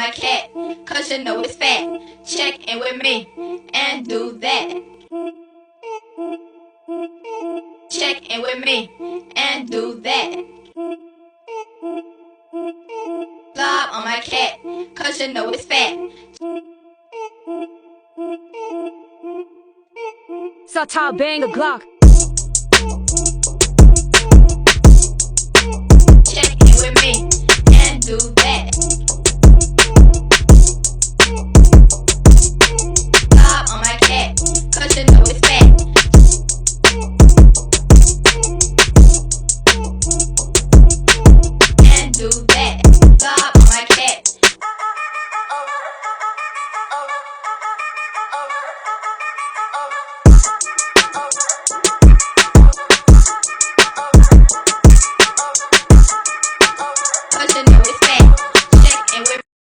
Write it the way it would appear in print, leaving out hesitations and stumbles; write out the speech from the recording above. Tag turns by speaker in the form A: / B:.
A: my cat, cause you know it's fat. Check in with me and do that. Check in with me and do that. Slob on my cat, cause you know it's fat.
B: Sata bang a Glock.
A: Check in with me and do